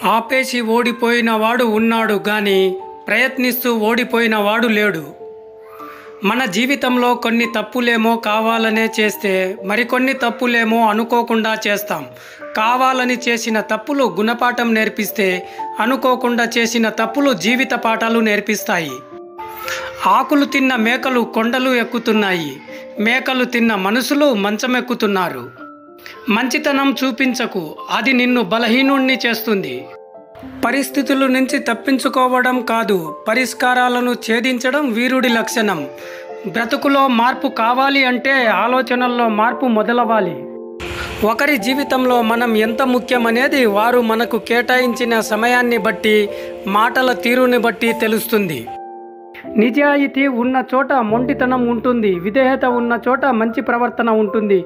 ఆపేసి ఓడిపోయిన వాడు ఉన్నాడు గాని ప్రయత్నిస్తూ ఓడిపోయిన వాడు లేడు. మన జీవితంలో కొన్ని తప్పులేమో కావాలనే చేస్తే మరికొన్ని తప్పులేమో అనుకోకుండా చేస్తాం. కావాలని చేసిన తప్పులు గుణపాఠం నేర్పిస్తే అనుకోకుండా చేసిన తప్పులు జీవిత పాఠాలు నేర్పిస్తాయి. ఆకులు తిన్న మేకలు కొండలు ఎక్కుతున్నాయి, మేకలు తిన్న మనుషులు మంచమెక్కుతున్నారు. మంచితనం చూపించకు, అది నిన్ను బలహీనుణ్ణి చేస్తుంది. పరిస్థితుల నుంచి తప్పించుకోవడం కాదు, పరిష్కారాలను ఛేదించడం వీరుడి లక్షణం. బ్రతుకులో మార్పు కావాలి అంటే ఆలోచనల్లో మార్పు మొదలవ్వాలి. ఒకరి జీవితంలో మనం ఎంత ముఖ్యమనేది వారు మనకు కేటాయించిన సమయాన్ని బట్టి, మాటల తీరుని బట్టి తెలుస్తుంది. నిజాయితీ ఉన్న చోట మొండితనం ఉంటుంది, విధేయత ఉన్న చోట మంచి ప్రవర్తన ఉంటుంది,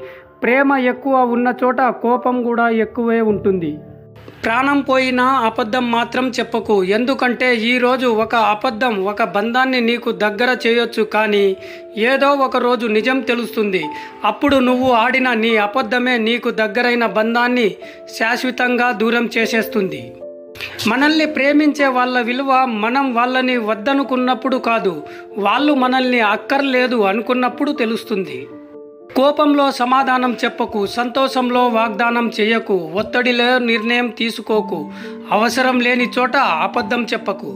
ప్రేమ ఎక్కువ ఉన్న చోట కోపం కూడా ఎక్కువే ఉంటుంది. ప్రాణం పోయినా అబద్ధం మాత్రం చెప్పకు, ఎందుకంటే ఈరోజు ఒక అబద్ధం ఒక బంధాన్ని నీకు దగ్గర చేయొచ్చు, కానీ ఏదో ఒక రోజు నిజం తెలుస్తుంది. అప్పుడు నువ్వు ఆడిన నీ అబద్ధమే నీకు దగ్గరైన బంధాన్ని శాశ్వతంగా దూరం చేసేస్తుంది. మనల్ని ప్రేమించే వాళ్ళ విలువ మనం వాళ్ళని వద్దనుకున్నప్పుడు కాదు, వాళ్ళు మనల్ని అక్కర్లేదు అనుకున్నప్పుడు తెలుస్తుంది. కోపంలో సమాధానం చెప్పకు, సంతోషంలో వాగ్దానం చేయకు, ఒత్తిడిలో నిర్ణయం తీసుకోకు, అవసరం లేని చోట అబద్ధం చెప్పకు.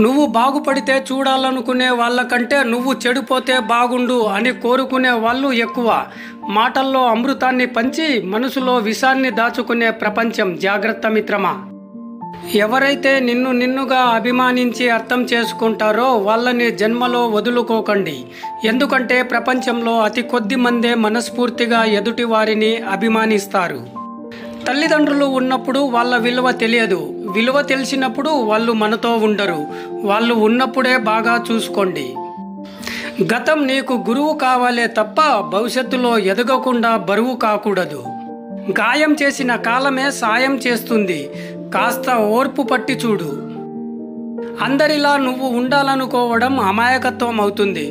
నువ్వు బాగుపడితే చూడాలనుకునే వాళ్ళకంటే నువ్వు చెడిపోతే బాగుండు అని కోరుకునే వాళ్ళు ఎక్కువ. మాటల్లో అమృతాన్ని పంచి మనసులో విషాన్ని దాచుకునే ప్రపంచం. జాగ్రత్త మిత్రమా. ఎవరైతే నిన్నుగా అభిమానించి అర్థం చేసుకుంటారో వాళ్ళని జన్మలో వదులుకోకండి. ఎందుకంటే ప్రపంచంలో అతి కొద్ది మందే మనస్ఫూర్తిగా ఎదుటి వారిని అభిమానిస్తారు. తల్లిదండ్రులు ఉన్నప్పుడు వాళ్ళ విలువ తెలియదు, విలువ తెలిసినప్పుడు వాళ్ళు మనతో ఉండరు. వాళ్ళు ఉన్నప్పుడే బాగా చూసుకోండి. గతం నీకు గురువు కావాలే తప్ప భవిష్యత్తులో ఎదగకుండా బరువు కాకూడదు. గాయం చేసిన కాలమే సాయం చేస్తుంది, కాస్త ఓర్పు పట్టి చూడు. అందరిలా నువ్వు ఉండాలనుకోవడం అమాయకత్వం అవుతుంది,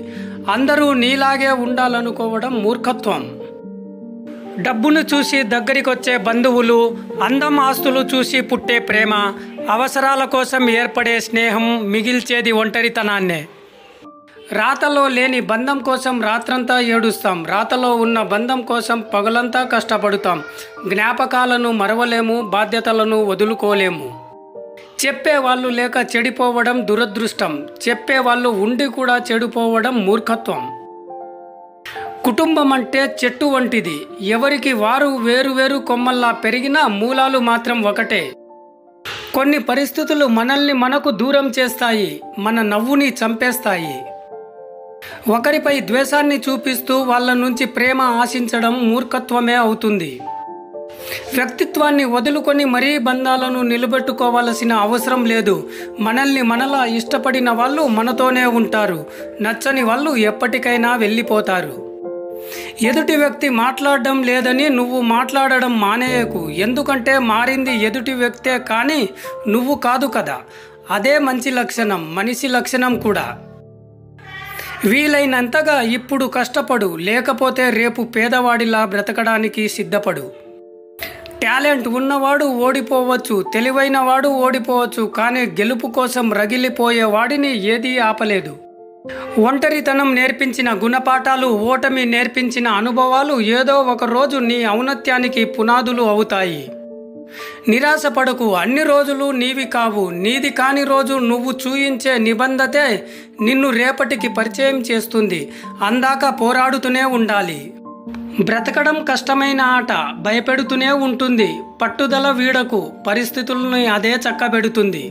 అందరూ నీలాగే ఉండాలనుకోవడం మూర్ఖత్వం. డబ్బును చూసి దగ్గరికొచ్చే బంధువులు, అందం ఆస్తులు చూసి పుట్టే ప్రేమ, అవసరాల కోసం ఏర్పడే స్నేహం మిగిల్చేది ఒంటరితనాన్నే. రాతలో లేని బంధం కోసం రాత్రంతా ఏడుస్తాం, రాతలో ఉన్న బంధం కోసం పగలంతా కష్టపడతాం. జ్ఞాపకాలను మరవలేము, బాధ్యతలను వదులుకోలేము. చెప్పేవాళ్ళు లేక చెడిపోవడం దురదృష్టం, చెప్పేవాళ్ళు ఉండి కూడా చెడిపోవడం మూర్ఖత్వం. కుటుంబం అంటే చెట్టు వంటిది, ఎవరికి వారు వేరువేరు కొమ్మల్లా పెరిగినా మూలాలు మాత్రం ఒకటే. కొన్ని పరిస్థితులు మనల్ని మనకు దూరం చేస్తాయి, మన నవ్వుని చంపేస్తాయి. ఒకరిపై ద్వేషాన్ని చూపిస్తూ వాళ్ళ నుంచి ప్రేమ ఆశించడం మూర్ఖత్వమే అవుతుంది. వ్యక్తిత్వాన్ని వదులుకొని మరీ బంధాలను నిలబెట్టుకోవాల్సిన అవసరం లేదు. మనల్ని మనలా ఇష్టపడిన వాళ్ళు మనతోనే ఉంటారు, నచ్చని వాళ్ళు ఎప్పటికైనా వెళ్ళిపోతారు. ఎదుటి వ్యక్తి మాట్లాడడం లేదని నువ్వు మాట్లాడడం మానేయకు, ఎందుకంటే మారింది ఎదుటి వ్యక్తే కానీ నువ్వు కాదు కదా. అదే మంచి లక్షణం, మనిషి లక్షణం కూడా. వీలైనంతగా ఇప్పుడు కష్టపడు, లేకపోతే రేపు పేదవాడిలా బ్రతకడానికి సిద్ధపడు. టాలెంట్ ఉన్నవాడు ఓడిపోవచ్చు, తెలివైన వాడు ఓడిపోవచ్చు, కానీ గెలుపు కోసం రగిలిపోయే వాడిని ఏదీ ఆపలేదు. ఒంటరితనం నేర్పించిన గుణపాఠాలు, ఓటమి నేర్పించిన అనుభవాలు ఏదో ఒక రోజు నీ ఔన్నత్యానికి పునాదులు అవుతాయి. నిరాశపడకు, అన్ని రోజులు నీవి కావు. నీది కాని రోజు నువ్వు చూయించే నిబంధతే నిన్ను రేపటికి పరిచయం చేస్తుంది. అందాక పోరాడుతూనే ఉండాలి. బ్రతకడం కష్టమైన ఆట, భయపెడుతూనే ఉంటుంది. పట్టుదల వీడకు, పరిస్థితులని అదే చక్కబెడుతుంది.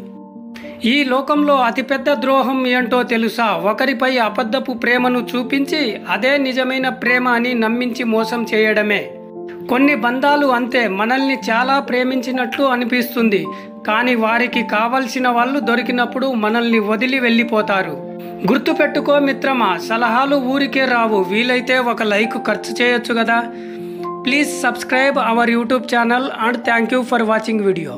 ఈ లోకంలో అతిపెద్ద ద్రోహం ఏంటో తెలుసా? ఒకరిపై అబద్ధపు ప్రేమను చూపించి అదే నిజమైన ప్రేమ అని నమ్మించి మోసం చేయడమే. కొన్ని బంధాలు అంతే, మనల్ని చాలా ప్రేమించినట్లు అనిపిస్తుంది, కానీ వారికి కావలసిన వాళ్ళు దొరికినప్పుడు మనల్ని వదిలి వెళ్ళిపోతారు. గుర్తుపెట్టుకో మిత్రమా, సలహాలు ఊరికే రావు, వీలైతే ఒక లైక్ ఖర్చు చేయొచ్చు కదా. Please subscribe our YouTube channel and thank you for watching video.